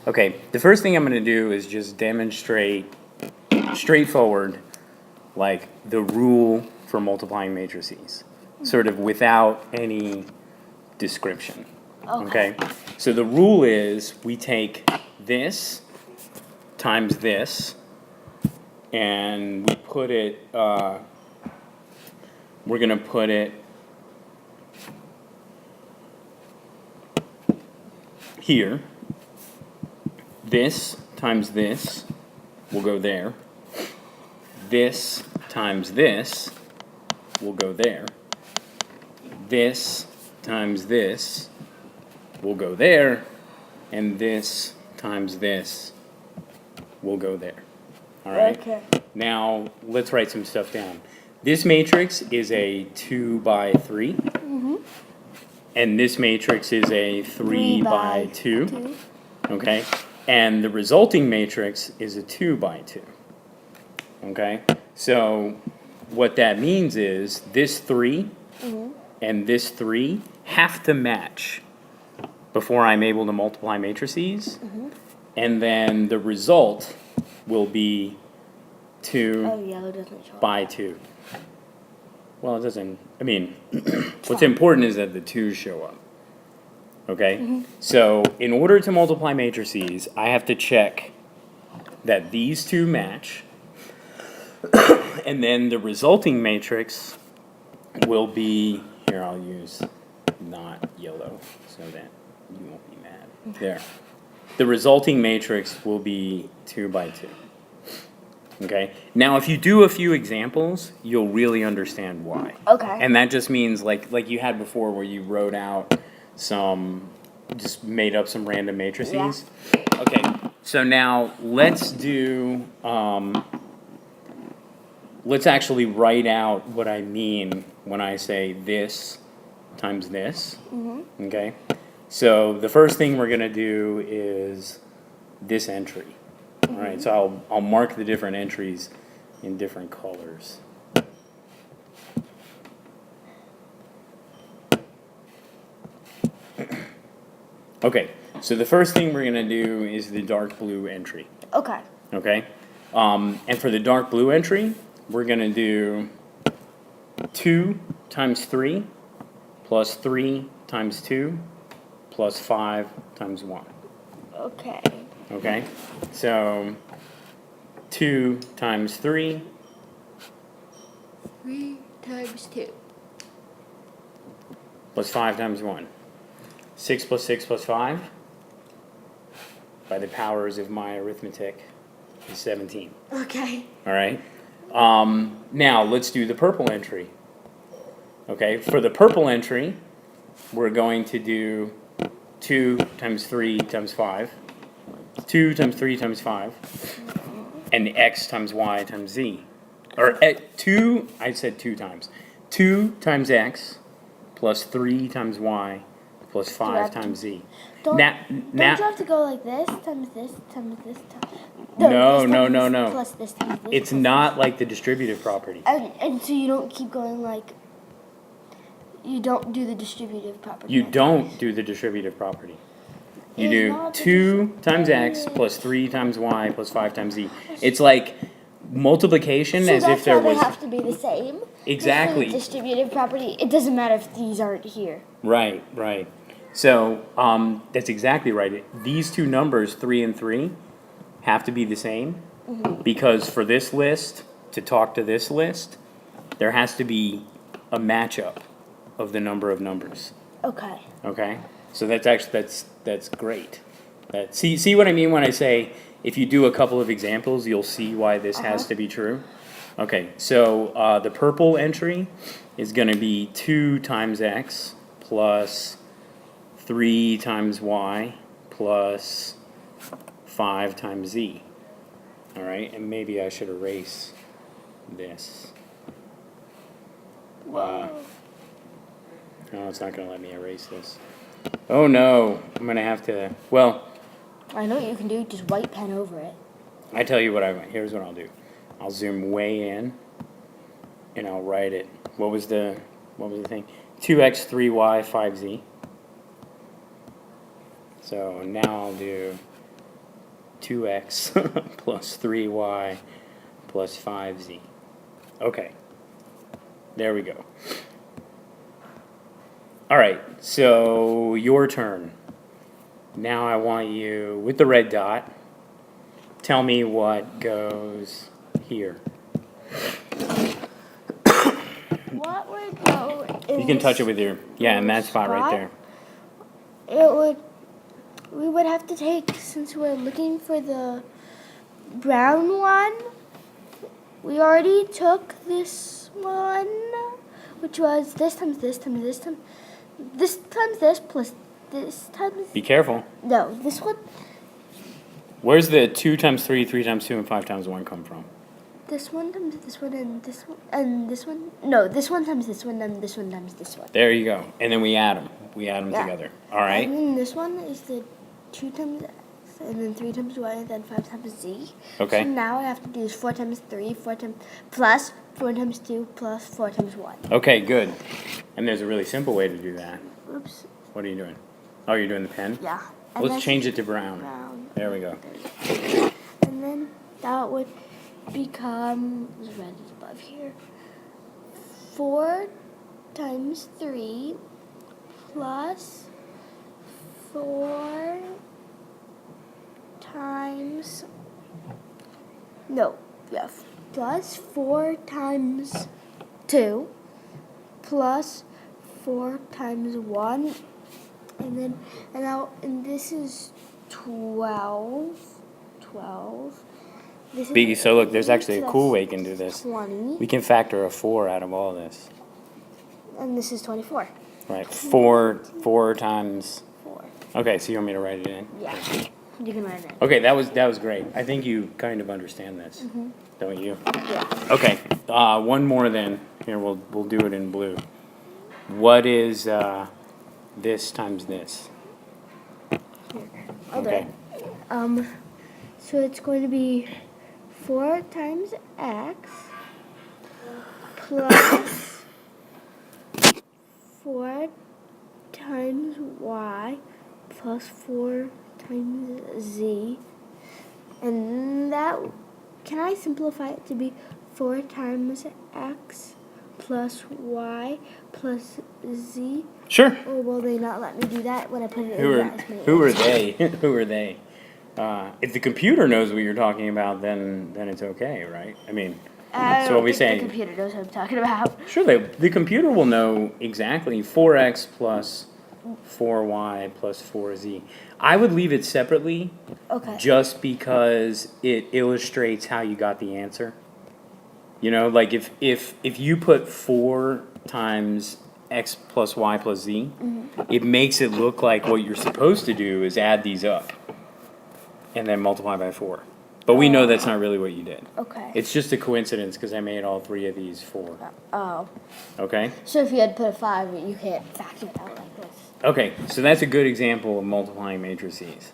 Okay, the first thing I'm going to do is just demonstrate straightforward, like the rule for multiplying matrices, sort of without any description. Okay? So the rule is we take this times this, and we put it, we're going to put it here. This times this will go there. This times this will go there. This times this will go there. And this times this will go there. All right? Okay. Now, let's write some stuff down. This matrix is a 2 by 3. And this matrix is a 3 by 2. Okay? And the resulting matrix is a 2 by 2. Okay? So what that means is this 3 and this 3 have to match before I'm able to multiply matrices. And then the result will be 2 Oh, yellow doesn't show up. by 2. Well, it doesn't, I mean, what's important is that the 2's show up. Okay? So in order to multiply matrices, I have to check that these two match, and then the resulting matrix will be, here I'll use not yellow so that you won't be mad. There. The resulting matrix will be 2 by 2. Okay? Now if you do a few examples, you'll really understand why. Okay. And that just means like you had before where you wrote out just made up some random matrices. Okay, so now let's do, let's actually write out what I mean when I say this times this. Okay, so the first thing we're gonna do is this entry. All right, so I'll mark the different entries in different colors. Okay, so the first thing we're gonna do is the dark blue entry. Okay. Okay, and for the dark blue entry, we're gonna do 2 times 3 plus 3 times 2 plus 5 times 1. Okay. Okay, so 2 times 3 3 times 2. plus 5 times 1. 6 plus 6 plus 5, by the powers of my arithmetic, is 17. Okay. All right. Now let's do the purple entry. Okay, for the purple entry, we're going to do 2 times 3 times 5, 2 times 3 times 5, and x times y times z. Or I said 2 times. 2 times x plus 3 times y plus 5 times z. Don't Now, you have to go like this times this times this times? No, this no, times no, this no. Plus this times this. It's plus not like the distributive property. this. And so you don't keep going like. You don't do the distributive property. You don't do the distributive property. You It's do not the 2 times x plus 3 times y plus 5 times z. It's like multiplication So as that's if there why was... they have to be the same. Exactly. For the distributive property, it doesn't matter if these aren't here. Right, right. So that's exactly right. These two numbers, 3 and 3, have to be the same because for this list to talk to this list, there has to be a matchup of the number of numbers. Okay. Okay, so that's actually that's great. See what I mean when I say if you do a couple of examples, you'll see why this has to be true. Okay, so the purple entry is going to be 2 times x plus 3 times y plus 5 times z. All right, and maybe I should erase this. No, it's not going to let me erase this. Oh no, I'm going to have to, well, I know what you can do. Just white pen over it. I tell you what here's what I'll do. I'll zoom way in and I'll write it. What was the thing? 2x, 3y, 5z. So now I'll do 2x plus 3y plus 5z. Okay, there we go. All right, so your turn. Now I want you, with the red dot, tell me what goes here. What would go in You can touch it this with your, yeah, in that spot right there. we would have to take, since we're looking for the brown one, we already took this one, which was this times this times this times this plus this times, Be careful. no, this one, Where's the 2 times 3, 3 times 2, and 5 times 1 come from? this one times this one, and this one, and this one, no, this one times this one, and this one times this one. There you go. And then we add them. We add them Yeah. together. All right? And then this one is the 2 times x, and then 3 times y, and then 5 times z. Okay. So now I have to do is 4 times 3, 4 times plus 4 times 2 plus 4 times 1. Okay, good. And there's a really simple way to do that. Oops. What are you doing? Oh, you're doing the pen? Yeah. And Let's that's change it to brown. brown. There we go. And then that would become, what's red is above here, 4 times 3 plus 4 times, no, yeah, plus 4 times 2 plus 4 times 1, and then, and this is 12. This is So look, there's actually a that's cool way you can do this. 20, We can factor a 4 out of all this. and this is 24. Right, 4 times. 4. Okay, so you want me to write it in? Yeah, you can write it. Okay, that was great. I think you kind of understand this, don't you? Yeah. Okay, one more then. Here, we'll do it in blue. What is this times this? I'll do Okay. it. So it's going to be 4 times x plus 4 times y plus 4 times z. And that, can I simplify it to be 4 times x plus y plus z? Sure. Or will they not let me do that when I put it Who in are that as my who are answer? they? Who are they? If the computer knows what you're talking about, then it's okay, right? I mean, I so don't what we think saying? the computer knows what I'm talking about. Sure, the computer will know exactly 4x plus 4y plus 4z. I would leave it separately Okay. just because it illustrates how you got the answer. You know, like if you put 4 times x plus y plus z, it makes it look like what you're supposed to do is add these up and then multiply by 4. But we know that's not really what you did. Okay. It's just a coincidence because I made all 3 of these 4. Oh. Okay? So if you had put a 5, you can't factor it out like this. Okay, so that's a good example of multiplying matrices.